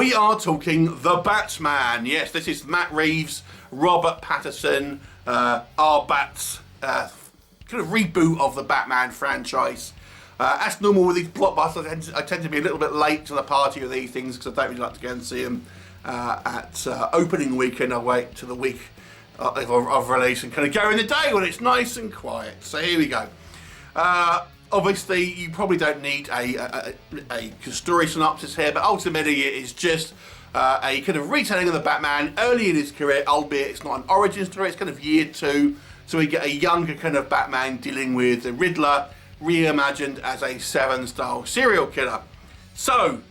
We are talking The Batman. Yes, this is Matt Reeves, Robert Pattinson, our Bats, kind of reboot of the Batman franchise. As normal with these blockbusters, I tend to be a little bit late to the party of these things because I don't really like to go and see them at opening weekend. I wait to the week of release and kind of go in the day when it's nice and quiet. So here we go. Obviously, you probably don't need a story synopsis here, but ultimately it is just a kind of retelling of the Batman early in his career, albeit it's not an origin story, it's kind of year 2. So we get a younger kind of Batman dealing with the Riddler, reimagined as a Seven-style serial killer. So,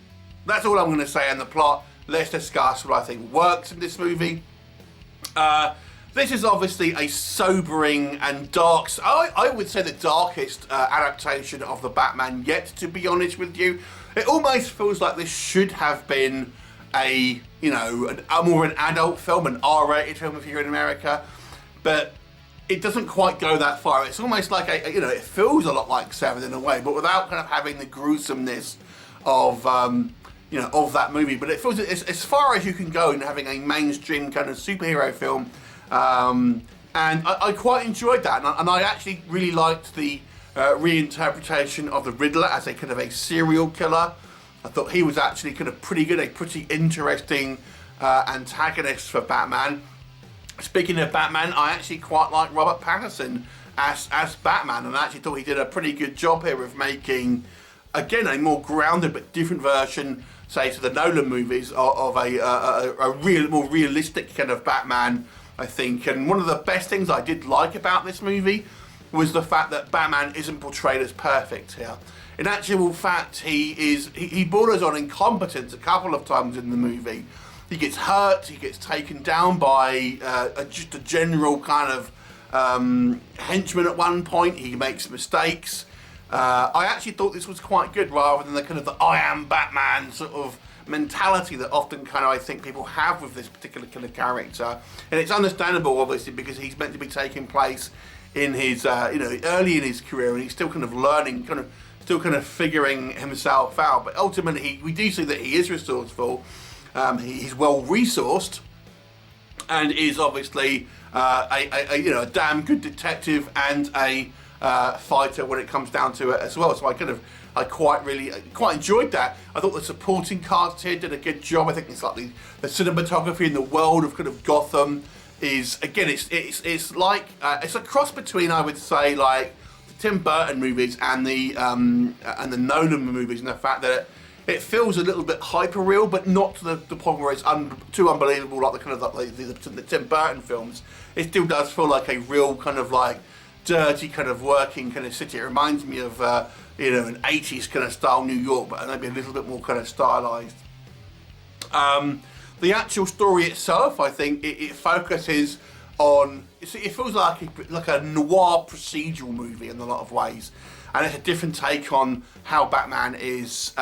that's all I'm going to say on the plot. Let's discuss what I think works in this movie. This is obviously a sobering and dark, I would say the darkest adaptation of the Batman yet, to be honest with you. It almost feels like this should have been a more an adult film, an R-rated film if you're in America, but it doesn't quite go that far. It's almost like it feels a lot like Seven in a way, but without kind of having the gruesomeness of of that movie. But it feels as far as you can go in having a mainstream kind of superhero film. And I quite enjoyed that, and I actually really liked the reinterpretation of the Riddler as a kind of a serial killer. I thought he was actually kind of pretty good, a pretty interesting antagonist for Batman. Speaking of Batman, I actually quite like Robert Pattinson as Batman, and I actually thought he did a pretty good job here of making, again, a more grounded but different version, say, to the Nolan movies of a more realistic kind of Batman, I think. And one of the best things I did like about this movie was the fact that Batman isn't portrayed as perfect here. In actual fact, he borders on incompetence a couple of times in the movie. He gets hurt, he gets taken down by just a general kind of henchman at one point. He makes mistakes. I actually thought this was quite good, rather than the kind of the I am Batman sort of mentality that often kind of I think people have with this particular kind of character. And it's understandable, obviously, because he's meant to be taking place in his early in his career, and he's still kind of learning, still kind of figuring himself out. But ultimately, we do see that he is resourceful. He's well resourced, and is obviously a damn good detective and a fighter when it comes down to it as well. So I quite enjoyed that. I thought the supporting cast here did a good job. I think it's like the cinematography in the world of kind of Gotham is, again, it's like it's a cross between, I would say, like the Tim Burton movies and the Nolan movies, and the fact that it feels a little bit hyper real, but not to the point where it's too unbelievable like the kind of the Tim Burton films. It still does feel like a real kind of like dirty kind of working kind of city. It reminds me of an 80s kind of style New York, but maybe a little bit more kind of stylized. The actual story itself, I think it focuses on, it feels like a noir procedural movie in a lot of ways. And it's a different take on how Batman is,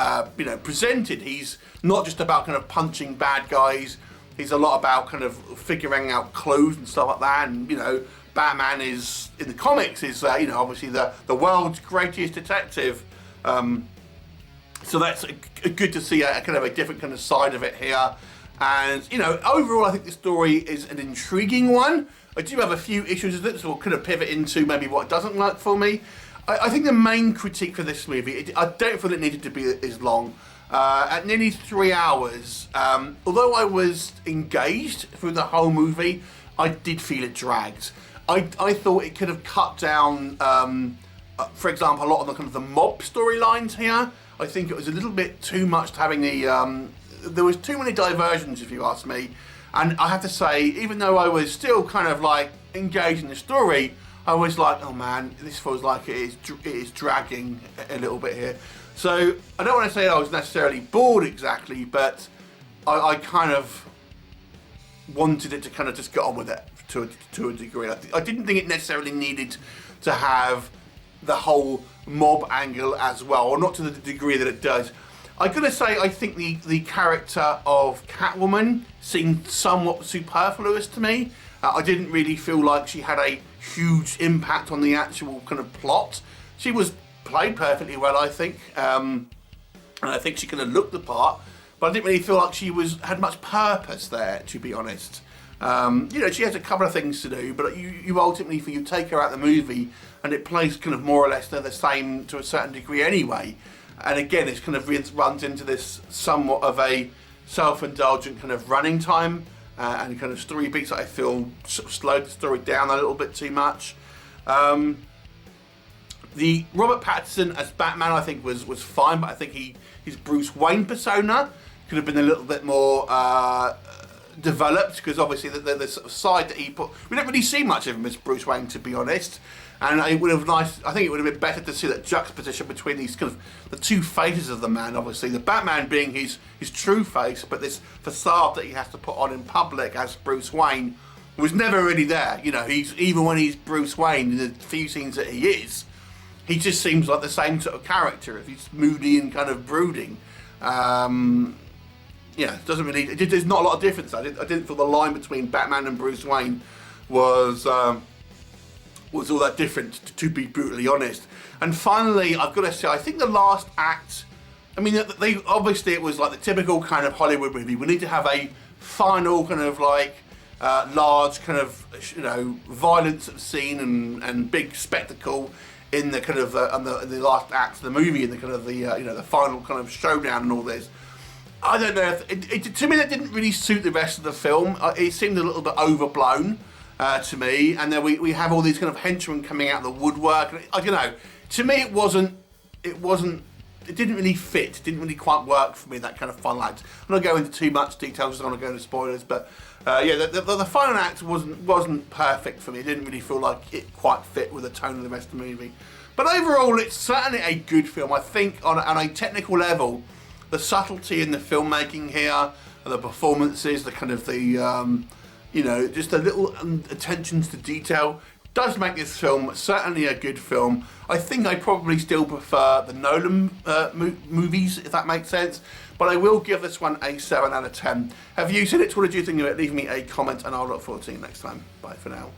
presented. He's not just about kind of punching bad guys. He's a lot about kind of figuring out clues and stuff like that. And Batman is, in the comics, is obviously the world's greatest detective. So that's good to see a kind of a different kind of side of it here. And overall, I think the story is an intriguing one. I do have a few issues with it, so we'll kind of pivot into maybe what doesn't work for me. I think the main critique for this movie, I don't feel it needed to be as long. At nearly 3 hours, although I was engaged through the whole movie, I did feel it dragged. I thought it could have cut down, for example, a lot of the kind of the mob storylines here. I think it was a little bit too much to having there was too many diversions, if you ask me. And I have to say, even though I was still kind of like engaged in the story, I was like, oh man, this feels like it is dragging a little bit here. So I don't want to say I was necessarily bored exactly, but I kind of wanted it to kind of just get on with it to a degree. I didn't think it necessarily needed to have the whole mob angle as well, or not to the degree that it does. I'm going to say I think the character of Catwoman seemed somewhat superfluous to me. I didn't really feel like she had a huge impact on the actual kind of plot. She was played perfectly well, I think. And I think she kind of looked the part. but I didn't really feel like she had much purpose there, to be honest. You know, she has a couple of things to do, but you ultimately, you take her out of the movie, and it plays kind of more or less the same to a certain degree anyway. And again, it kind of runs into this somewhat of a self-indulgent kind of running time and kind of story beats that I feel sort of slowed the story down a little bit too much. The Robert Pattinson as Batman, I think, was fine, but I think his Bruce Wayne persona could have been a little bit more developed, because obviously the sort of side that he put, we don't really see much of him as Bruce Wayne, to be honest. And it would have I think it would have been better to see that juxtaposition between these kind of the two faces of the man. Obviously, the Batman being his true face, but this facade that he has to put on in public as Bruce Wayne was never really there. You know, even when he's Bruce Wayne, in the few scenes that he is, he just seems like the same sort of character. He's moody and kind of brooding. Yeah, it doesn't really. There's not a lot of difference. I didn't feel the line between Batman and Bruce Wayne was all that different, to be brutally honest. And finally, I've got to say, I think the last act, I mean, they obviously it was like the typical kind of Hollywood movie. We need to have a final kind of like large kind of, you know, violence scene and big spectacle in the kind of the last act of the movie, in the kind of the you know, the final kind of showdown and all this. I don't know if to me that didn't really suit the rest of the film. It seemed a little bit overblown to me, and then we have all these kind of henchmen coming out of the woodwork. I don't know. To me, it didn't really fit. It didn't really quite work for me, that kind of final act. I'm not going into too much details. I don't want to go into spoilers, but yeah, the final act wasn't perfect for me. It didn't really feel like it quite fit with the tone of the rest of the movie. But overall, it's certainly a good film. I think on a technical level, the subtlety in the filmmaking here, the performances, the kind of the you know, just the little attentions to detail does make this film certainly a good film. I think I probably still prefer the Nolan movies, if that makes sense, but I will give this one a 7 out of 10. Have you seen it? What did you think of it? Leave me a comment and I'll look forward to seeing you next time. Bye for now.